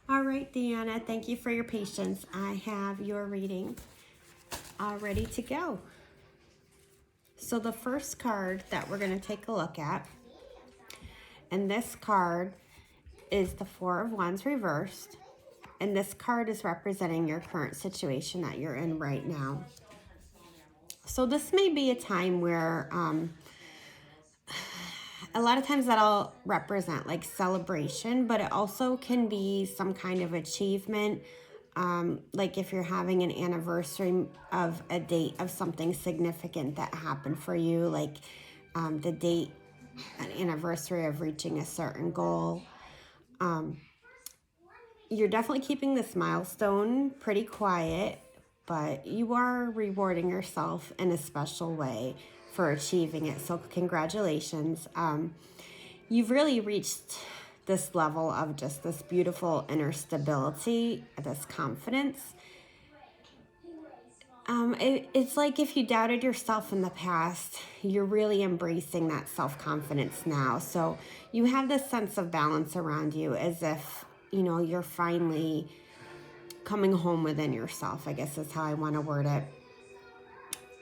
All right, Deanna, thank you for your patience. I have your reading all ready to go. So the first card that we're going to take a look at, and this card is the Four of Wands reversed, and this card is representing your current situation that you're in right now. So this may be a time where a lot of times that'll represent like celebration, but it also can be some kind of achievement. Like if you're having an anniversary of a date of something significant that happened for you, like the date, an anniversary of reaching a certain goal. You're definitely keeping this milestone pretty quiet, but you are rewarding yourself in a special way for achieving it. So congratulations. You've really reached this level of just this beautiful inner stability, this confidence. It's like if you doubted yourself in the past, you're really embracing that self-confidence now. So you have this sense of balance around you as if, you're finally coming home within yourself, I guess is how I want to word it.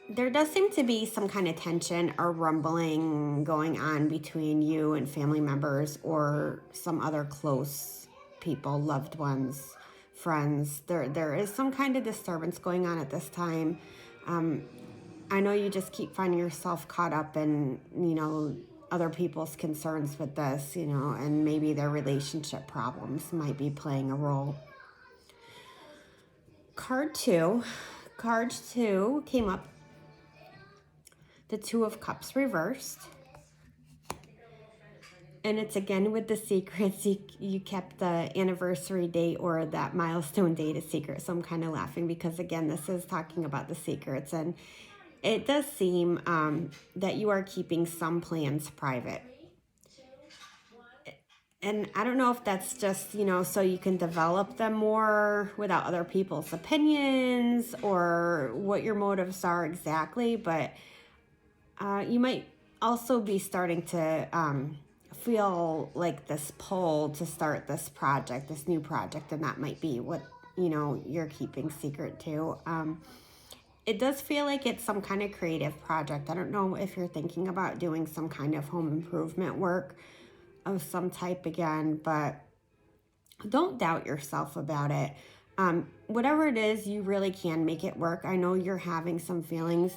There does seem to be some kind of tension or rumbling going on between you and family members or some other close people, loved ones, friends. There is some kind of disturbance going on at this time. I know you just keep finding yourself caught up in, other people's concerns with this, and maybe their relationship problems might be playing a role. Card two came up, the Two of Cups reversed. And it's again with the secrets. You kept the anniversary date or that milestone date a secret. So I'm kind of laughing because, again, this is talking about the secrets. And it does seem that you are keeping some plans private. And I don't know if that's just, so you can develop them more without other people's opinions or what your motives are exactly. But you might also be starting to feel like this pull to start this project, this new project, and that might be what, you're keeping secret too. It does feel like it's some kind of creative project. I don't know if you're thinking about doing some kind of home improvement work of some type again, but don't doubt yourself about it. Whatever it is, you really can make it work. I know you're having some feelings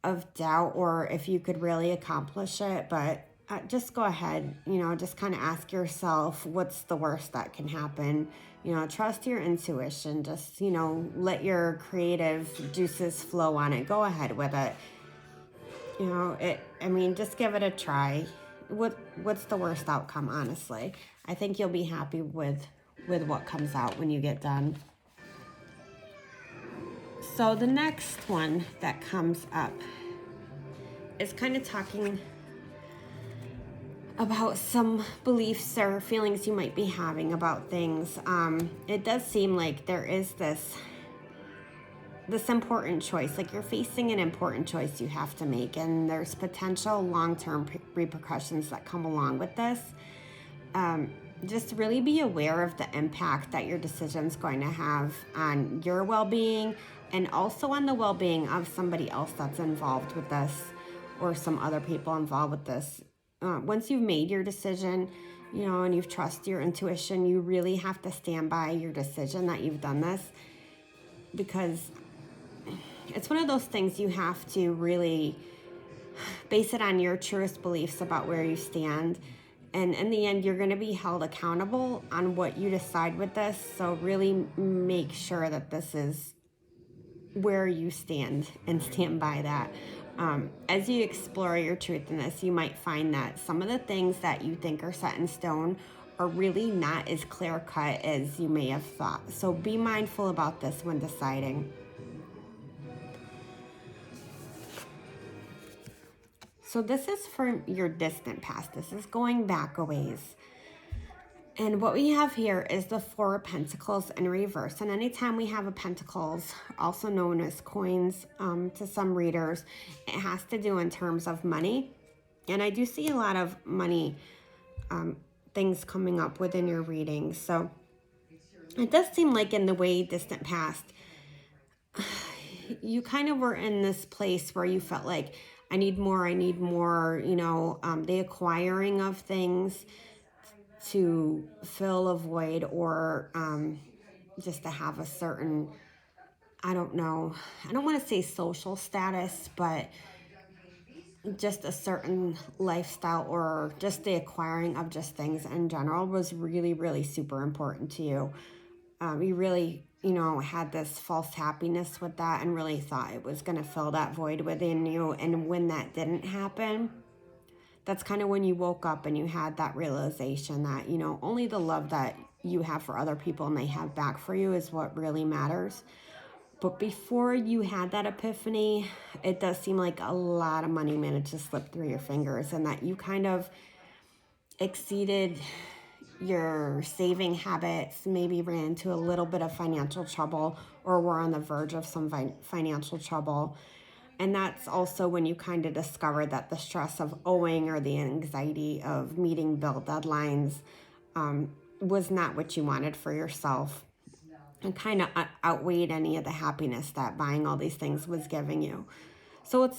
of doubt or if you could really accomplish it, but just go ahead, just kind of ask yourself what's the worst that can happen. Trust your intuition. Just, let your creative juices flow on it. Go ahead with it. Just give it a try. What's the worst outcome, honestly? I think you'll be happy with what comes out when you get done. So the next one that comes up is kind of talking about some beliefs or feelings you might be having about things. It does seem like there is this important choice, like you're facing an important choice you have to make, and there's potential long-term repercussions that come along with this. Just really be aware of the impact that your decision's going to have on your well-being and also on the well-being of somebody else that's involved with this or some other people involved with this. Once you've made your decision, and you've trusted your intuition, you really have to stand by your decision that you've done this, because it's one of those things you have to really base it on your truest beliefs about where you stand. And in the end, you're going to be held accountable on what you decide with this. So really make sure that this is where you stand and stand by that. As you explore your truth in this, you might find that some of the things that you think are set in stone are really not as clear cut as you may have thought. So be mindful about this when deciding. So this is for your distant past. This is going back a ways. And what we have here is the Four of Pentacles in reverse. And anytime we have a Pentacles, also known as coins to some readers, it has to do in terms of money. And I do see a lot of money things coming up within your reading. So It does seem like in the way distant past, you kind of were in this place where you felt like, I need more, the acquiring of things to fill a void, or just to have a certain, I don't know, I don't want to say social status, but just a certain lifestyle, or just the acquiring of just things in general was really, really super important to you. You really, had this false happiness with that and really thought it was going to fill that void within you. And when that didn't happen, that's kind of when you woke up and you had that realization that, only the love that you have for other people and they have back for you is what really matters. But before you had that epiphany, it does seem like a lot of money managed to slip through your fingers, and that you kind of exceeded your saving habits, maybe ran into a little bit of financial trouble, or were on the verge of some financial trouble. And that's also when you kind of discover that the stress of owing, or the anxiety of meeting bill deadlines, was not what you wanted for yourself, and kind of outweighed any of the happiness that buying all these things was giving you. So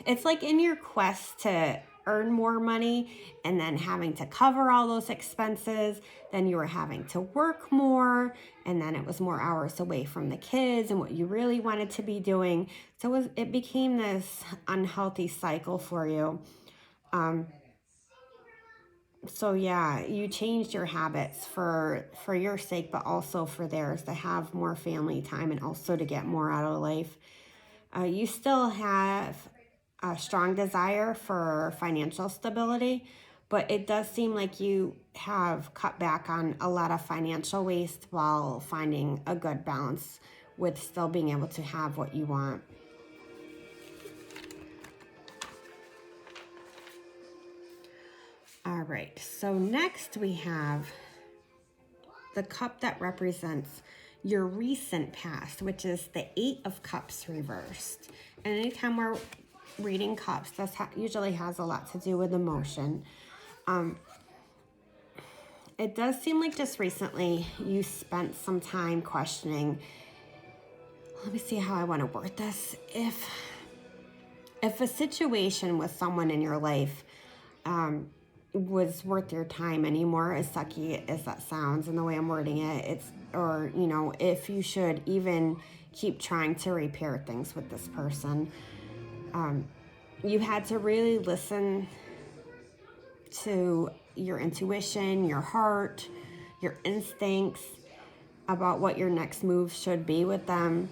it's like in your quest to earn more money and then having to cover all those expenses, then you were having to work more, and then it was more hours away from the kids and what you really wanted to be doing. So it became this unhealthy cycle for you. So yeah, you changed your habits for your sake, but also for theirs, to have more family time and also to get more out of life. You still have a strong desire for financial stability, but it does seem like you have cut back on a lot of financial waste while finding a good balance with still being able to have what you want. All right, so next we have the cup that represents your recent past, which is the Eight of Cups reversed. And anytime we're reading cups, this usually has a lot to do with emotion. It does seem like just recently you spent some time questioning, let me see how I want to word this. If a situation with someone in your life was worth your time anymore, as sucky as that sounds and the way I'm wording it, or if you should even keep trying to repair things with this person. You had to really listen to your intuition, your heart, your instincts about what your next move should be with them.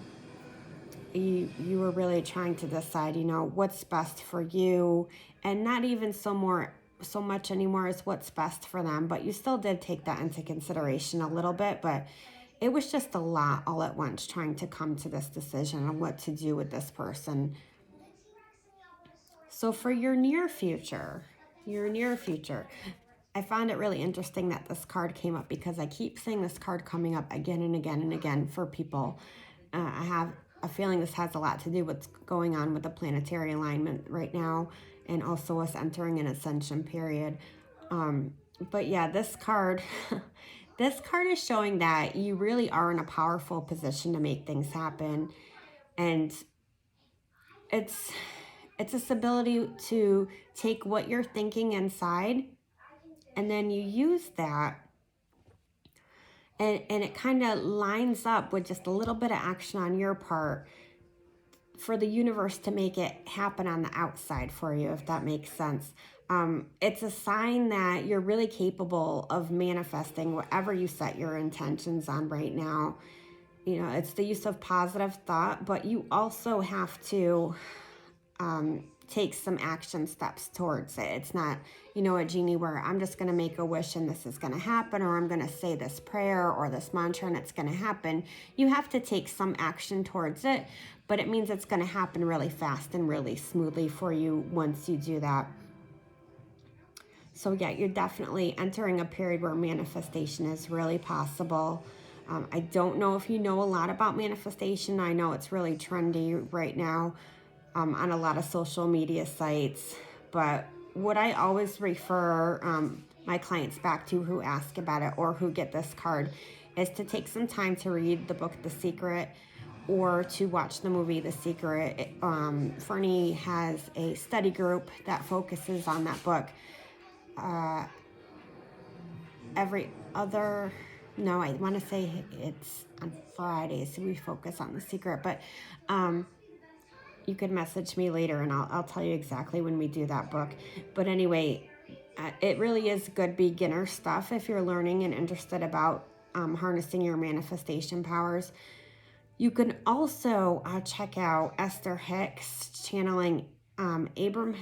You were really trying to decide, what's best for you, and not even so much anymore as what's best for them, but you still did take that into consideration a little bit. But it was just a lot all at once, trying to come to this decision on what to do with this person. So for your near future, I found it really interesting that this card came up, because I keep seeing this card coming up again and again and again for people. I have a feeling this has a lot to do with what's going on with the planetary alignment right now, and also us entering an ascension period. But yeah, this card, this card is showing that you really are in a powerful position to make things happen. And it's this ability to take what you're thinking inside, and then you use that, and it kind of lines up with just a little bit of action on your part for the universe to make it happen on the outside for you, if that makes sense. It's a sign that you're really capable of manifesting whatever you set your intentions on right now. It's the use of positive thought, but you also have to take some action steps towards it. It's not, a genie where I'm just going to make a wish and this is going to happen, or I'm going to say this prayer or this mantra and it's going to happen. You have to take some action towards it, but it means it's going to happen really fast and really smoothly for you once you do that. So yeah, you're definitely entering a period where manifestation is really possible. I don't know if you know a lot about manifestation. I know it's really trendy right now on a lot of social media sites, but what I always refer my clients back to who ask about it or who get this card is to take some time to read the book The Secret or to watch the movie The Secret. Fernie has a study group that focuses on that book. Every other, no, I want to say it's on Fridays, so we focus on The Secret, but you could message me later and I'll tell you exactly when we do that book. But anyway, it really is good beginner stuff if you're learning and interested about harnessing your manifestation powers. You can also check out Esther Hicks channeling Abraham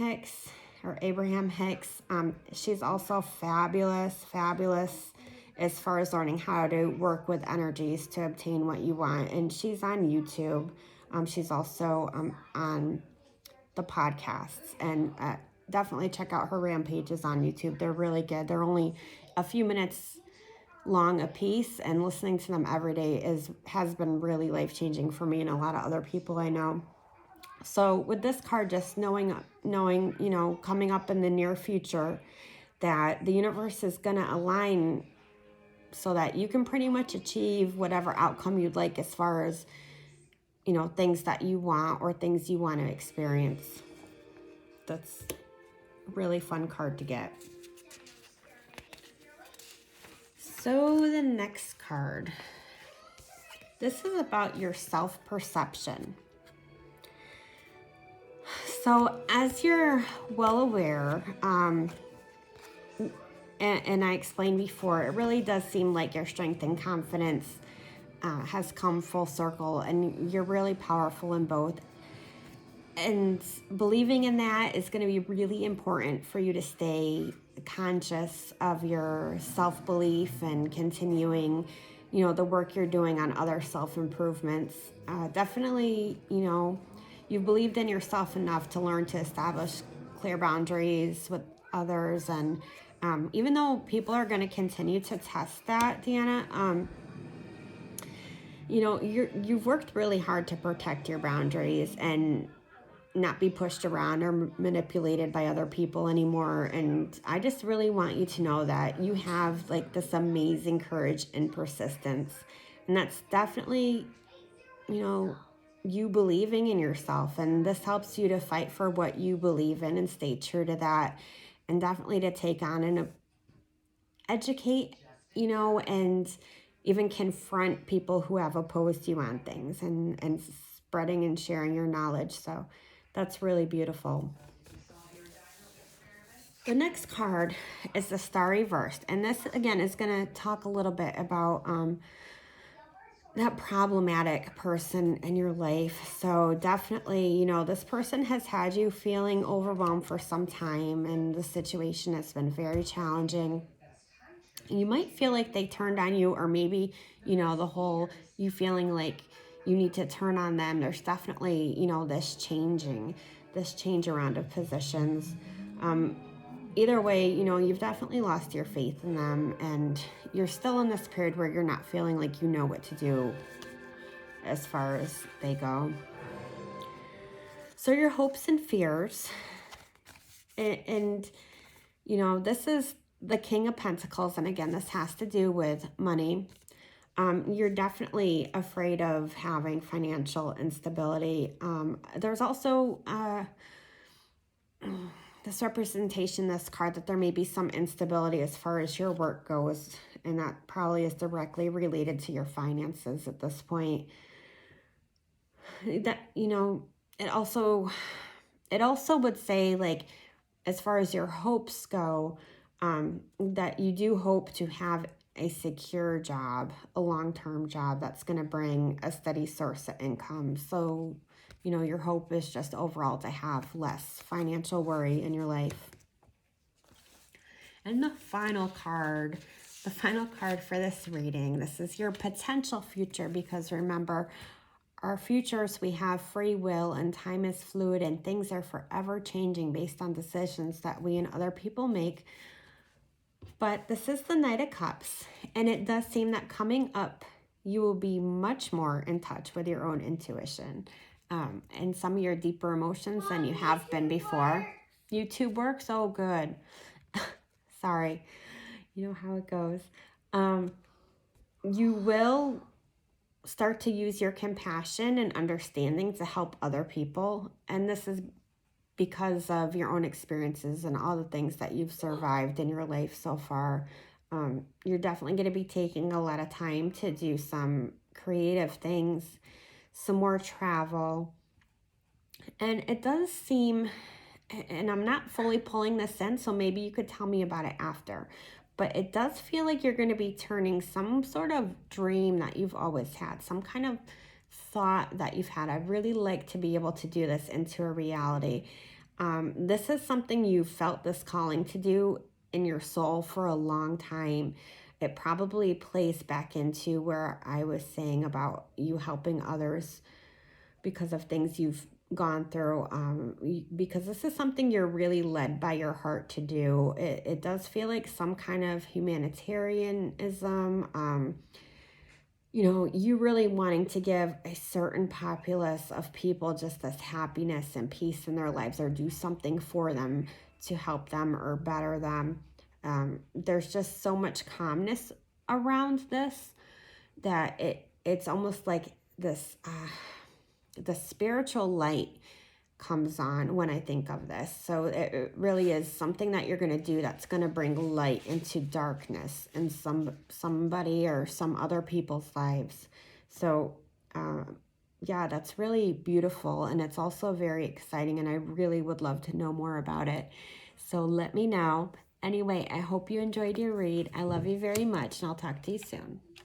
Hicks. She's also fabulous as far as learning how to work with energies to obtain what you want. And she's on YouTube. She's also on the podcasts. And definitely check out her rampages on YouTube. They're really good. They're only a few minutes long a piece, and listening to them every day has been really life-changing for me and a lot of other people I know. So with this card, just knowing, coming up in the near future that the universe is going to align so that you can pretty much achieve whatever outcome you'd like as far as, things that you want or things you want to experience. That's a really fun card to get. So the next card, this is about your self-perception. So as you're well aware, and I explained before, it really does seem like your strength and confidence has come full circle, and you're really powerful in both. And believing in that is going to be really important for you to stay conscious of your self-belief and continuing, the work you're doing on other self-improvements. Definitely, you've believed in yourself enough to learn to establish clear boundaries with others. And even though people are going to continue to test that, Deanna, you've worked really hard to protect your boundaries and not be pushed around or manipulated by other people anymore. And I just really want you to know that you have like this amazing courage and persistence. And that's definitely, you believing in yourself. And this helps you to fight for what you believe in and stay true to that. And definitely to take on and educate, and even confront people who have opposed you on things and spreading and sharing your knowledge. So that's really beautiful. The next card is the Star Reversed. And this, again, is going to talk a little bit about that problematic person in your life. So definitely, this person has had you feeling overwhelmed for some time, and the situation has been very challenging. You might feel like they turned on you, or maybe, the whole you feeling like you need to turn on them. There's definitely, this change around of positions. Either way, you've definitely lost your faith in them, and you're still in this period where you're not feeling like you know what to do as far as they go. So your hopes and fears, and this is the King of Pentacles, and again, this has to do with money. You're definitely afraid of having financial instability. There's also this representation, this card, that there may be some instability as far as your work goes, and that probably is directly related to your finances at this point. That, it also would say, like, as far as your hopes go, that you do hope to have a secure job, a long-term job that's going to bring a steady source of income. So, your hope is just overall to have less financial worry in your life. And the final card for this reading, this is your potential future, because remember, our futures, we have free will, and time is fluid, and things are forever changing based on decisions that we and other people make. But this is the Knight of Cups, and it does seem that coming up, you will be much more in touch with your own intuition and some of your deeper emotions than you have been before. YouTube works? Oh, good. Sorry. You know how it goes. Um, you will start to use your compassion and understanding to help other people. And this is because of your own experiences and all the things that you've survived in your life so far. You're definitely going to be taking a lot of time to do some creative things, some more travel. And it does seem, and I'm not fully pulling this in, so maybe you could tell me about it after. But it does feel like you're going to be turning some sort of dream that you've always had, some kind of thought that you've had. I'd really like to be able to do this into a reality. This is something you felt this calling to do in your soul for a long time. It probably plays back into where I was saying about you helping others because of things you've gone through, because this is something you're really led by your heart to do. It does feel like some kind of humanitarianism, you really wanting to give a certain populace of people just this happiness and peace in their lives, or do something for them to help them or better them. There's just so much calmness around this that it's almost like this the spiritual light comes on when I think of this. So it really is something that you're going to do that's going to bring light into darkness in somebody or some other people's lives. So yeah, that's really beautiful, and it's also very exciting, and I really would love to know more about it. So let me know. Anyway, I hope you enjoyed your read. I love you very much, and I'll talk to you soon.